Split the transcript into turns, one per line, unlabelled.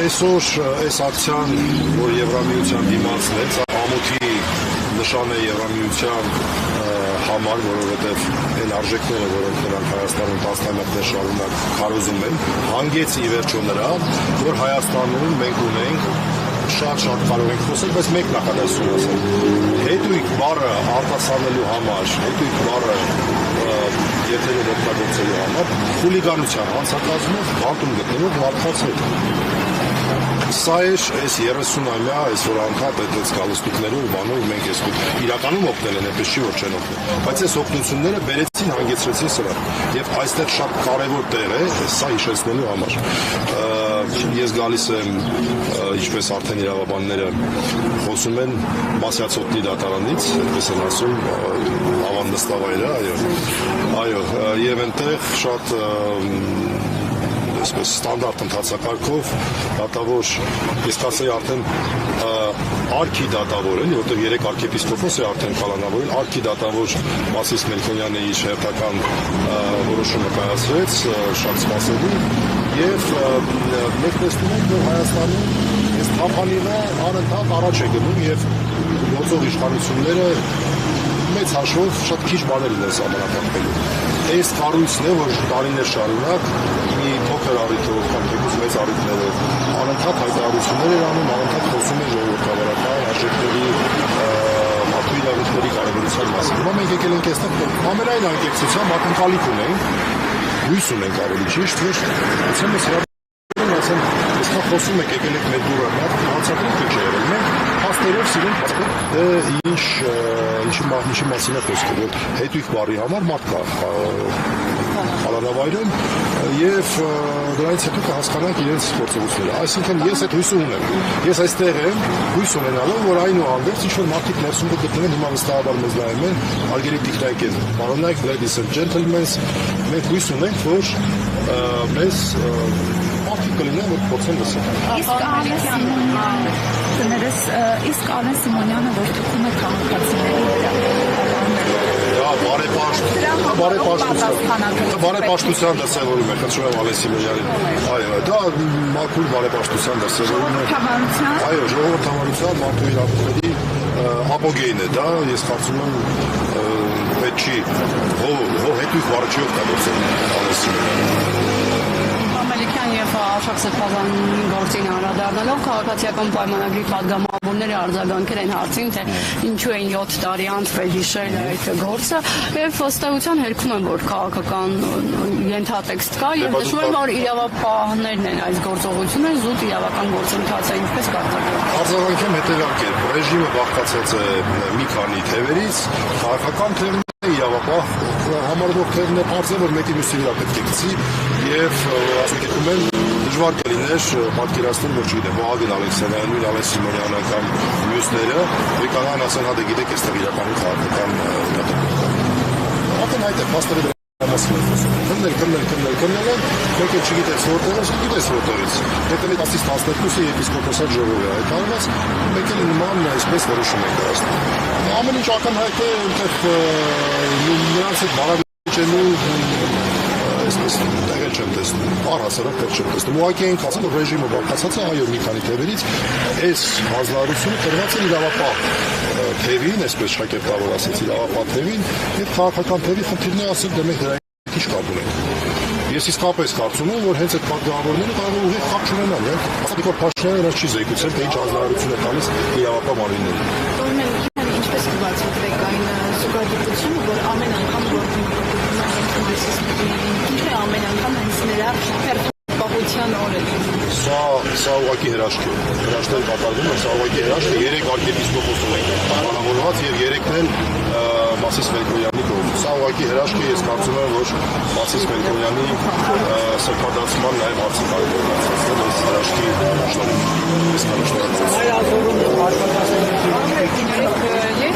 Այսօր այս ակցիան, որ Եվրամիության դիմացն է, ամոթի նշան է Եվրամիության համար, որովհետև այն արժեքները, որոնք նրանք Հայաստանում տասնամյակներ շարունակ քարոզում են, հանգեց ի վերջո նրա, որ Հայաստանում մենք ունենք շատ կարող ենք խոսել, բայց մեկ նախադասություն ասել։ Հետույք բառը արտասանելու համար, հետույք բառը եթերով օգտագործելու համար խուլիգանության հանցակազմով բանտում գտնվող մարդկանց հետ։ Սա էր այս 30-ամյա, այսօր անդադ այդպես գալստուկներով, բանով մենք այս իրականում օգնել են, այնպես չի որ չեն օգնել, բայց այս օգնությունները բերեցին, հանգեցրեցին սրան, եւ այստեղ շատ կարեւոր տեղ է սա հիշեցնելու համար։ Ես գալիս եմ, ինչպես արդեն իրավաբանները խոսում են, Մասյացոտնի դատարանից, այդպես են ասում, ավանդստավայրը, այո, եւ այնտեղ շատ այսպես ստանդարտ ընթացակարգով դատավոր, ես կասեի արդեն արքի դատավոր են, որտեղ 3 արքեպիսկոպոս է արդեն կալանավորել, արքի դատավոր Մասիս Մելքոնյանը իր հերթական որոշումը կայացրեց, շատ սպասելի, եւ մենք տեսնում ենք, որ Հայաստանում այս թափանինը անընդհատ առաջ է գնում եւ գործող իշխանությունները մեծ հաշվով շատ քիչ բաներ են սահմանափակվելու։ Այս կառույցն է, որ տարիներ շարունակ մի փոքր առիթով կամ թեկուզ մեծ առիթներով անընդհատ հայտարարություններ էր անում, անընդհատ խոսում էր ժողովրդավարական արժեքների, մարդու իրավունքների կարևորության մասին։ Հիմա մենք եկել ենք այստեղ ամենայն անկեղծությամբ ակնկալիք ունենք, հույս ունենք ավելի ճիշտ, որ ասեմ ես հրավիրում ասեմ, այսքան խոսում եք, եկել եք մեր դուրը, հանցակրիք չէ եղել, մենք փաստերով սիրենք ինչի մասին է խոսքը, որ հետույք բառի համար մարդ կա Ալանավայրում եւ դրանից հետո կհասկանանք իրենց գործողությունները։ Այսինքն ես այդ հույսը ունեմ։ Ես այստեղ եմ հույս ունենալով, որ այնուհանդերձ ինչ-որ մարդիկ ներսում կգտնվեն, հիմա վստահաբար մեզ նայում են, արգելի տիկնայքեր, պարոնայք, ladies and gentlemen, մենք հույս ունենք, որ մեզ մարդիկ կլինեն, որ փորձեն լսել։
Իսկ Արեն Սիմոնյանը որ թվում է
բարեպաշտության դրսևորում է, խնդրում եմ Արեն Սիմոնյանին, այո, դա մաքուր բարեպաշտության դրսևորում է, այո, ժողովրդավարության մարդու իրավունքների ապոգեյն է դա, ես կարծում եմ պետք չի, հետույք բառը չի օգտագործել Արեն Սիմոնյանը։
Եվ Արշակ Սրբազանի գործին անդրադառնալով քաղաքացիական պայմանագրի պատգամավորները արձագանքել են հարցին, թե ինչու են 7 տարի անց հիշել այդ գործը եւ վստահության հերքում են, որ քաղաքական ենթատեքստ կա եւ նշում են, որ իրավապահներն են այս գործողությունները զուտ իրավական գործընթաց է, ինչպես կարգավորվում։
Արձագանքեմ հետեւյալ կերպ, ռեժիմը բաղկացած է մի քանի թևերից, քաղաքական թևն իրավապահ համարվող թևն է, բարձր որ մեկի մյուսի վրա պետք է գցի եւ ասում են դժվար կլիներ պատկերացնել, որ չգիտեմ, Վահագն Ալեքսանյանը, նույն Արեն Սիմոնյանը կամ մյուսները եկան ասեն, հա դե գիտեք, այստեղ իրականում քաղաքական արդեն հայտ է, փաստերի դրա մասին է խոսում։ Քննել են, մեկ էլ չգիտես որտեղից, չգիտես որտեղից։ Եթե մեկ ասից 12-ը եպիսկոպոսատ ժողով է հայտարարված, մեկ էլ նման այսպես որոշում է կայացնում։ Ամեն ինչ ակնհայտ է, նրանց հետ բարավիճելու այսպես տեղել չեմ տեսնում, առհասարակ տեղ չեմ տեսնում։ Ուղղակի ենք ասում, որ ռեժիմը բաղկացած է, այո, մի քանի թևերից, այս հանձնարարությունը տրված է իրավապահ թևին, այսպես Շակերտավոր ասեց, իրավապահ թևին, եւ քաղաքական թևի խնդիրն է ասել, դե մենք դրա քիչ կապ ունենք։ Ես իսկապես կարծում եմ, որ հենց այդ պատգամավորները կարող են ուղիղ կապ չունենալ, ասենք որ Փաշինյանը նրանց չի զեկուցել, թե ինչ հանձնարարություն է տալիս իրավապահ մարմիններին։
Ինչպես կբացատրեք այն զուգադիպությունը, որ ամեն անգամ ամեն անգամ հենց նրա հերթապահության օրը։
Սա ուղղակի հրաշք է։ Հրաշքներ կատարվում են, սա ուղղակի հրաշք է։ 3 արքեպիսկոպոսով են պայմանավորված եւ 3-ն էլ Մասիս Մելքոնյանի կողմից։ Սա ուղղակի հրաշք է, ես կարծում եմ, որ Մասիս Մելքոնյանի սրբադարձման նաեւ հարցը կարողացնել այս հրաշքի շնորհիվ։ Ես շնորհակալ եմ։